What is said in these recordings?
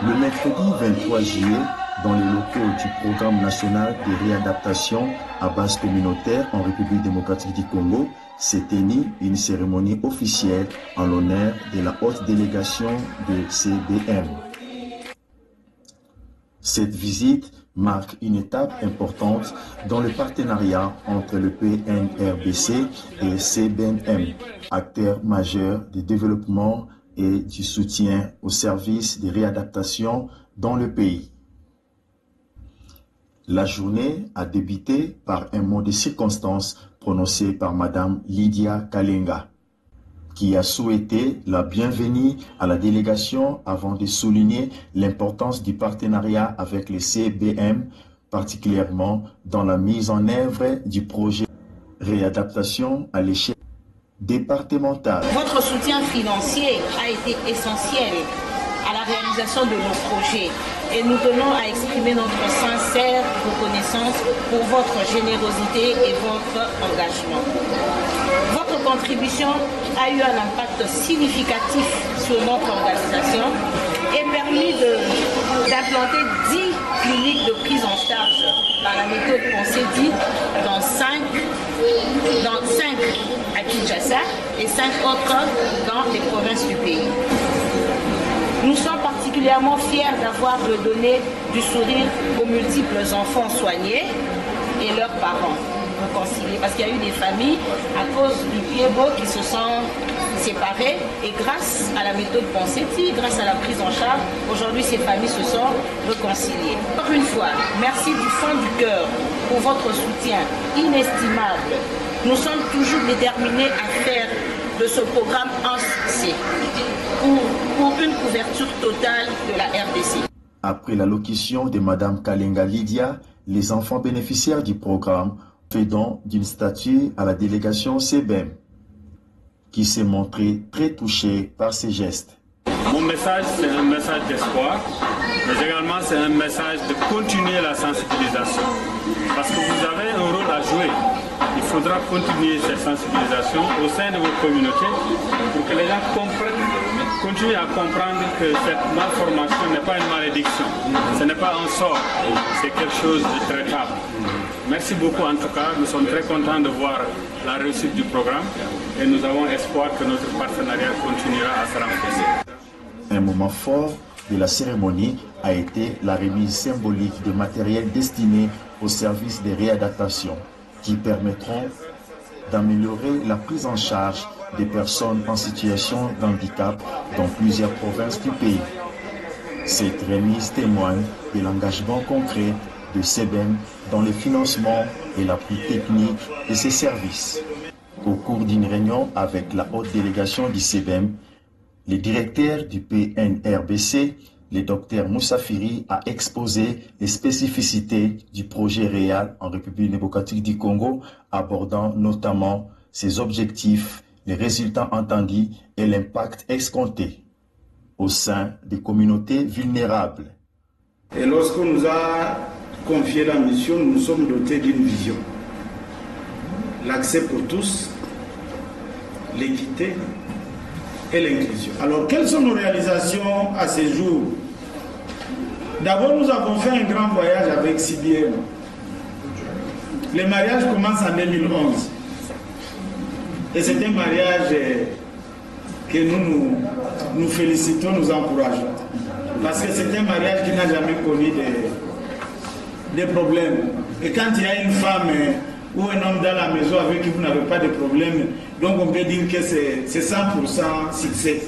Le mercredi 23 juillet, dans les locaux du Programme national de réadaptation à base communautaire en République démocratique du Congo, s'est tenue une cérémonie officielle en l'honneur de la haute délégation de CBM. Cette visite marque une étape importante dans le partenariat entre le PNRBC et CBM, acteurs majeurs du développement et du soutien aux services de réadaptation dans le pays. La journée a débuté par un mot de circonstance prononcé par Madame Lydia Kalenga, qui a souhaité la bienvenue à la délégation avant de souligner l'importance du partenariat avec les CBM, particulièrement dans la mise en œuvre du projet réadaptation à l'échelle départementale. Votre soutien financier a été essentiel à la réalisation de nos projets et nous tenons à exprimer notre sincère reconnaissance pour votre générosité et votre engagement. Votre contribution a eu un impact significatif sur notre organisation et permis d'implanter 10 cliniques de prise en charge par la méthode Ponseti dans 5 à Kinshasa et 5 autres dans les provinces du pays. Nous sommes particulièrement fiers d'avoir redonné du sourire aux multiples enfants soignés et leurs parents réconciliés, parce qu'il y a eu des familles à cause du pied-beau qui se sont séparées et grâce à la méthode Ponseti, grâce à la prise en charge, aujourd'hui ces familles se sont réconciliées. Encore une fois, merci du fond du cœur pour votre soutien inestimable. Nous sommes toujours déterminés à faire de ce programme un succès pour une couverture totale de la RDC. Après l'allocution de Madame Kalenga Lydia, les enfants bénéficiaires du programme fait don d'une statue à la délégation CBM, qui s'est montrée très touchée par ces gestes. Mon message, c'est un message d'espoir, mais également c'est un message de continuer la sensibilisation. Parce que vous avez un rôle à jouer. Il faudra continuer cette sensibilisation au sein de vos communautés pour que les gens continuent à comprendre que cette malformation n'est pas une malédiction. Ce n'est pas un sort, c'est quelque chose de traitable. Merci beaucoup en tout cas, nous sommes très contents de voir la réussite du programme et nous avons espoir que notre partenariat continuera à se renforcer. Un moment fort de la cérémonie a été la remise symbolique de matériel destiné aux services de réadaptation qui permettront d'améliorer la prise en charge des personnes en situation de handicap dans plusieurs provinces du pays. Cette remise témoigne de l'engagement concret de CBM dans le financement et l'appui technique de ces services. Au cours d'une réunion avec la haute délégation du CBM, le directeur du PNRBC, le docteur Moussafiri, a exposé les spécificités du projet réel en République démocratique du Congo, abordant notamment ses objectifs, les résultats entendus et l'impact escompté au sein des communautés vulnérables. Et lorsqu'on nous a confié la mission, nous sommes dotés d'une vision. L'accès pour tous, l'équité et l'inclusion. Alors, quelles sont nos réalisations à ce jour? D'abord, nous avons fait un grand voyage avec CBM. Le mariage commence en 2011. Et c'est un mariage que nous félicitons, nous encourageons. Parce que c'est un mariage qui n'a jamais connu des problèmes. Et quand il y a une femme ou un homme dans la maison avec qui vous n'avez pas de problème, donc on peut dire que c'est 100% succès.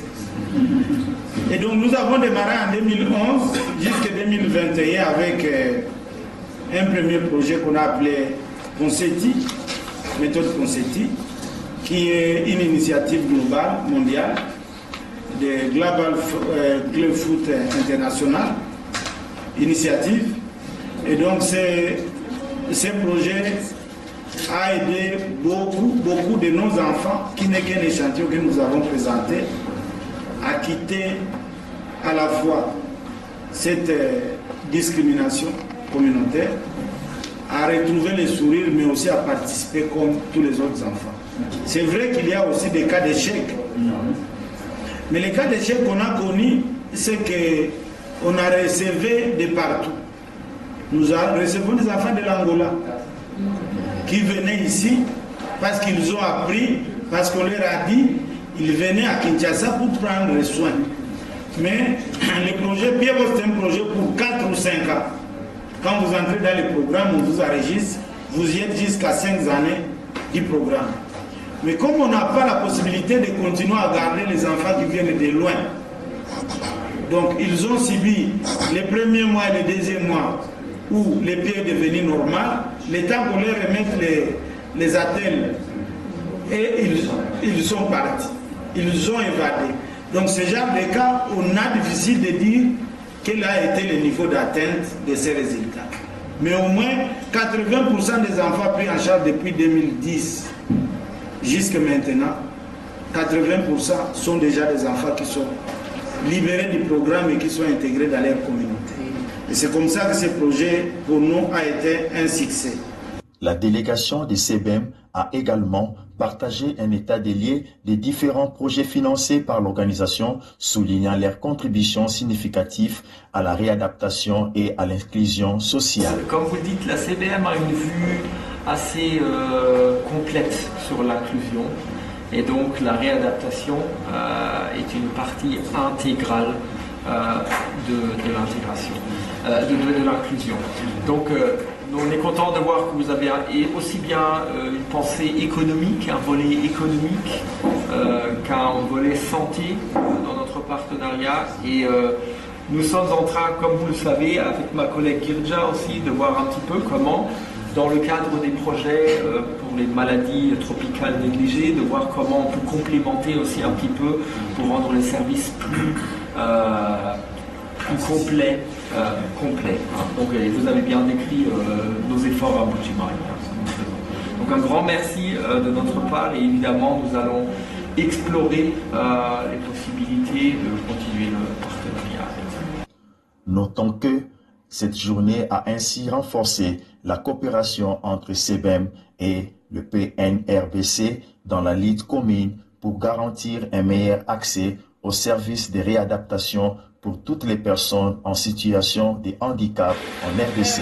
Et donc nous avons démarré en 2011 jusqu'en 2021 avec un premier projet qu'on a appelé Ponseti, méthode Ponseti, qui est une initiative globale, mondiale, de Global Club Foot International, initiative. Et donc ce projet a aidé beaucoup de nos enfants, qui n'est qu'un échantillon que nous avons présenté, à quitter à la fois cette discrimination communautaire, à retrouver le sourire, mais aussi à participer comme tous les autres enfants. C'est vrai qu'il y a aussi des cas d'échec, mais les cas d'échec qu'on a connus, c'est que on a recevé de partout. Nous recevons des enfants de l'Angola qui venaient ici parce qu'ils ont appris, parce qu'on leur a dit, ils venaient à Kinshasa pour prendre soin. Mais le projet Piero, c'est un projet pour 4 ou 5 ans. Quand vous entrez dans le programme, on vous enregistre, vous y êtes jusqu'à 5 années du programme. Mais comme on n'a pas la possibilité de continuer à garder les enfants qui viennent de loin, donc ils ont subi les premiers mois et les deuxièmes mois où les pieds est devenu normal, le temps qu'on leur remette les attelles, et ils sont partis, ils ont évadé. Donc ce genre de cas, on a difficile de dire quel a été le niveau d'atteinte de ces résultats. Mais au moins 80% des enfants pris en charge depuis 2010 jusqu'à maintenant, 80% sont déjà des enfants qui sont libérés du programme et qui sont intégrés dans leur communauté. Et c'est comme ça que ce projet, pour nous, a été un succès. La délégation des CBM a également partagé un état des lieux des différents projets financés par l'organisation, soulignant leur contribution significative à la réadaptation et à l'inclusion sociale. Comme vous le dites, la CBM a une vue assez complète sur l'inclusion, et donc la réadaptation est une partie intégrale de l'intégration, de l'inclusion. Donc on est content de voir que vous avez aussi bien une pensée économique, un volet économique, qu'un volet santé dans notre partenariat. Et nous sommes en train, comme vous le savez, avec ma collègue Girja aussi, de voir un petit peu comment, dans le cadre des projets pour les maladies tropicales négligées, de voir comment on peut complémenter aussi un petit peu pour rendre les services plus complet. Donc vous avez bien décrit nos efforts à Buji-Mayi. Donc un grand merci de notre part, et évidemment nous allons explorer les possibilités de continuer le partenariat. Notons que cette journée a ainsi renforcé la coopération entre CBM et le PNRBC dans la lutte commune pour garantir un meilleur accès aux services de réadaptation pour toutes les personnes en situation de handicap en RDC.